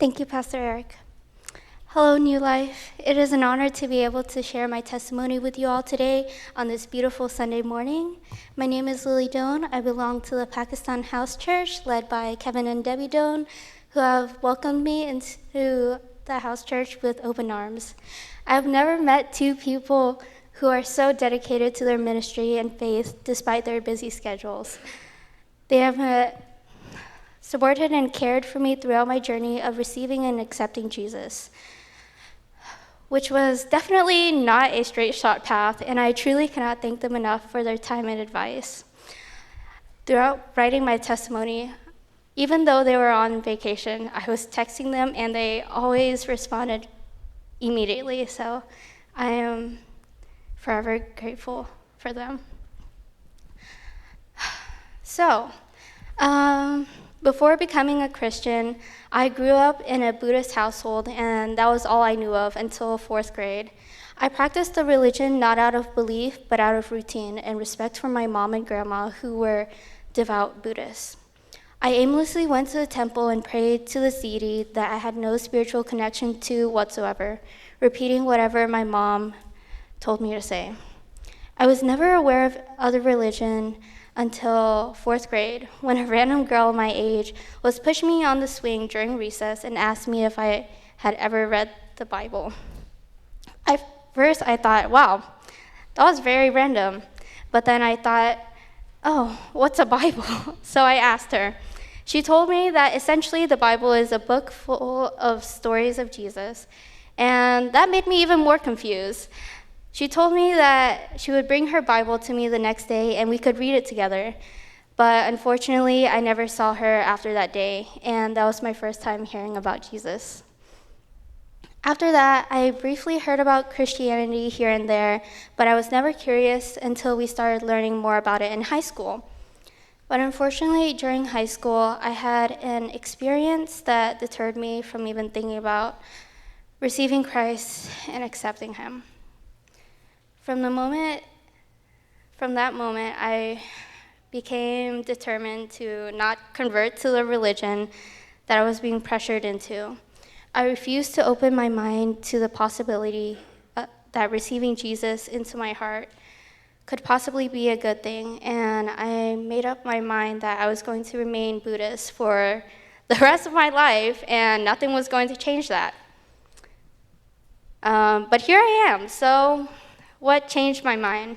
Thank you, Pastor Eric. Hello, New Life. It is an honor to be able to share my testimony with you all today on this beautiful Sunday morning. My name is Doan. I belong to the Pakistan House Church led by Kevin and Debbie Doan, who have welcomed me into the house church with open arms. I've never met two people who are so dedicated to their ministry and faith despite their busy schedules. They have supported and cared for me throughout my journey of receiving and accepting Jesus, which was definitely not a straight shot path, and I truly cannot thank them enough for their time and advice. Throughout writing my testimony, even though they were on vacation, I was texting them and they always responded immediately, so I am forever grateful for them. So, before becoming a Christian, I grew up in a Buddhist household, and that was all I knew of until 4th grade. I practiced the religion not out of belief, but out of routine and respect for my mom and grandma, who were devout Buddhists. I aimlessly went to the temple and prayed to the deity that I had no spiritual connection to whatsoever, repeating whatever my mom told me to say. I was never aware of other religion until 4th grade, when a random girl my age was pushing me on the swing during recess and asked me if I had ever read the Bible. At first I thought, wow, that was very random. But then I thought, oh, what's a Bible? So I asked her. She told me that essentially the Bible is a book full of stories of Jesus, and that made me even more confused. She told me that she would bring her Bible to me the next day and we could read it together. But unfortunately, I never saw her after that day, and that was my first time hearing about Jesus. After that, I briefly heard about Christianity here and there, but I was never curious until we started learning more about it in high school. But unfortunately, during high school, I had an experience that deterred me from even thinking about receiving Christ and accepting him. From that moment, I became determined to not convert to the religion that I was being pressured into. I refused to open my mind to the possibility that receiving Jesus into my heart could possibly be a good thing, and I made up my mind that I was going to remain Buddhist for the rest of my life, and nothing was going to change that. But here I am, so what changed my mind?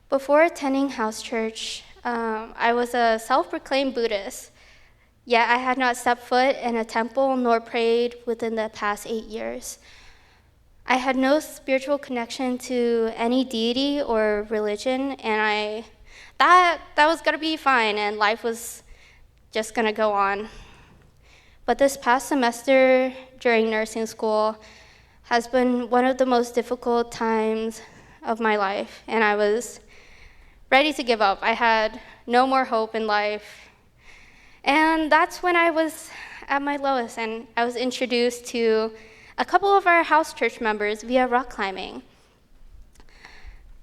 Before attending house church, I was a self-proclaimed Buddhist, yet I had not stepped foot in a temple nor prayed within the past 8 years. I had no spiritual connection to any deity or religion, and that was gonna be fine, and life was just gonna go on. But this past semester during nursing school has been one of the most difficult times of my life, and I was ready to give up. I had no more hope in life. And that's when I was at my lowest, and I was introduced to a couple of our house church members via rock climbing.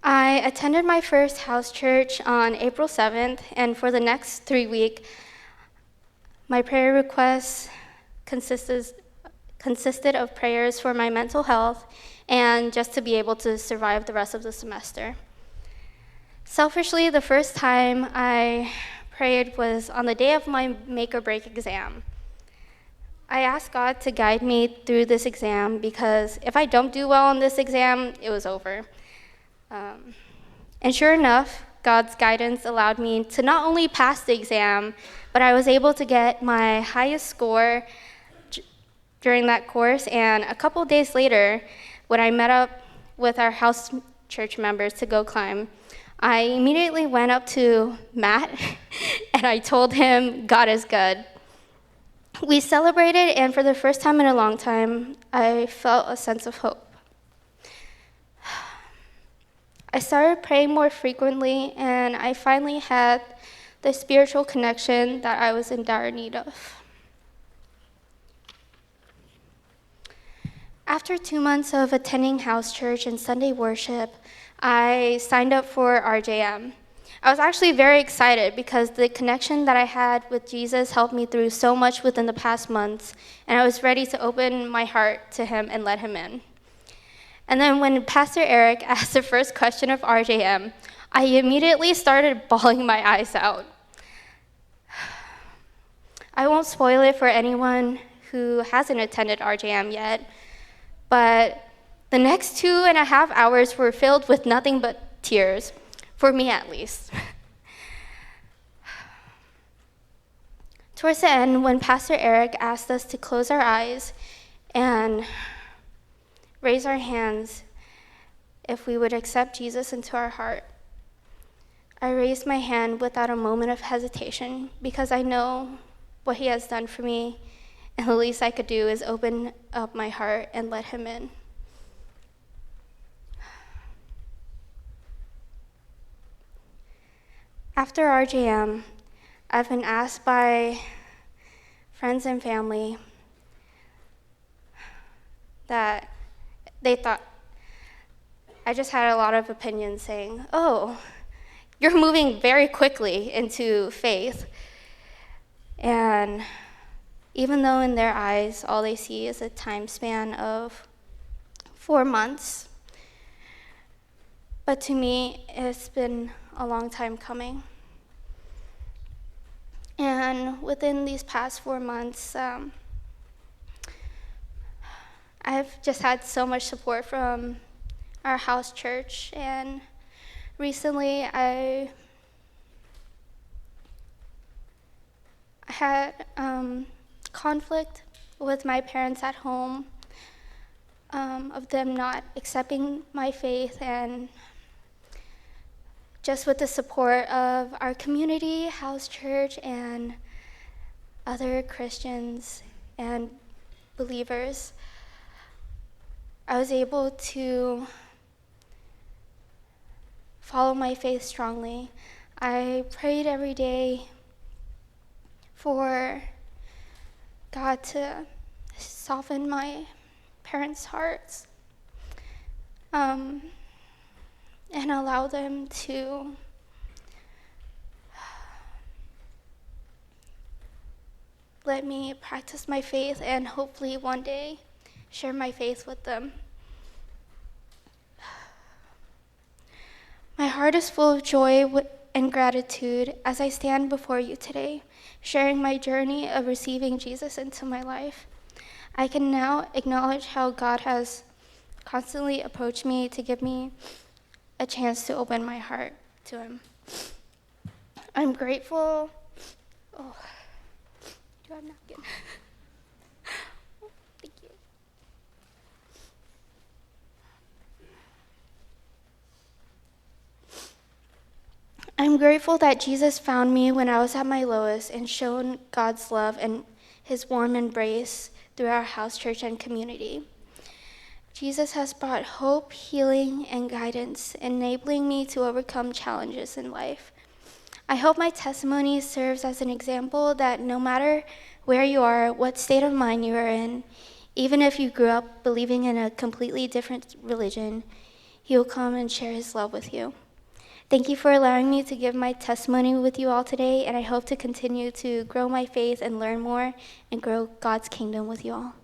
I attended my first house church on April 7th, and for the next 3 weeks, my prayer requests consisted of prayers for my mental health and just to be able to survive the rest of the semester. Selfishly, the first time I prayed was on the day of my make or break exam. I asked God to guide me through this exam because if I don't do well on this exam, it was over. And sure enough, God's guidance allowed me to not only pass the exam, but I was able to get my highest score during that course, and a couple days later, when I met up with our house church members to go climb, I immediately went up to Matt and I told him, God is good. We celebrated, and for the first time in a long time, I felt a sense of hope. I started praying more frequently, and I finally had the spiritual connection that I was in dire need of. After 2 months of attending house church and Sunday worship, I signed up for RJM. I was actually very excited because the connection that I had with Jesus helped me through so much within the past months, and I was ready to open my heart to him and let him in. And then when Pastor Eric asked the first question of RJM, I immediately started bawling my eyes out. I won't spoil it for anyone who hasn't attended RJM yet, but the next 2.5 hours were filled with nothing but tears, for me at least. Towards the end, when Pastor Eric asked us to close our eyes and raise our hands if we would accept Jesus into our heart, I raised my hand without a moment of hesitation because I know what he has done for me, and the least I could do is open up my heart and let him in. After RJM, I've been asked by friends and family that they thought I just had a lot of opinions saying, "Oh, you're moving very quickly into faith." And even though in their eyes all they see is a time span of 4 months, but to me it's been a long time coming. And within these past 4 months, I've just had so much support from our house church, and recently I had conflict with my parents at home of them not accepting my faith, and just with the support of our community, house church, and other Christians and believers, I was able to follow my faith strongly. I prayed every day for God to soften my parents' hearts and allow them to let me practice my faith and hopefully one day share my faith with them. My heart is full of joy and gratitude as I stand before you today, sharing my journey of receiving Jesus into my life. I can now acknowledge how God has constantly approached me to give me a chance to open my heart to him. I'm grateful. Oh, do I have a napkin? Thank you. I'm grateful that Jesus found me when I was at my lowest and shown God's love and his warm embrace through our house church and community. Jesus has brought hope, healing, and guidance, enabling me to overcome challenges in life. I hope my testimony serves as an example that no matter where you are, what state of mind you are in, even if you grew up believing in a completely different religion, he will come and share his love with you. Thank you for allowing me to give my testimony with you all today, and I hope to continue to grow my faith and learn more and grow God's kingdom with you all.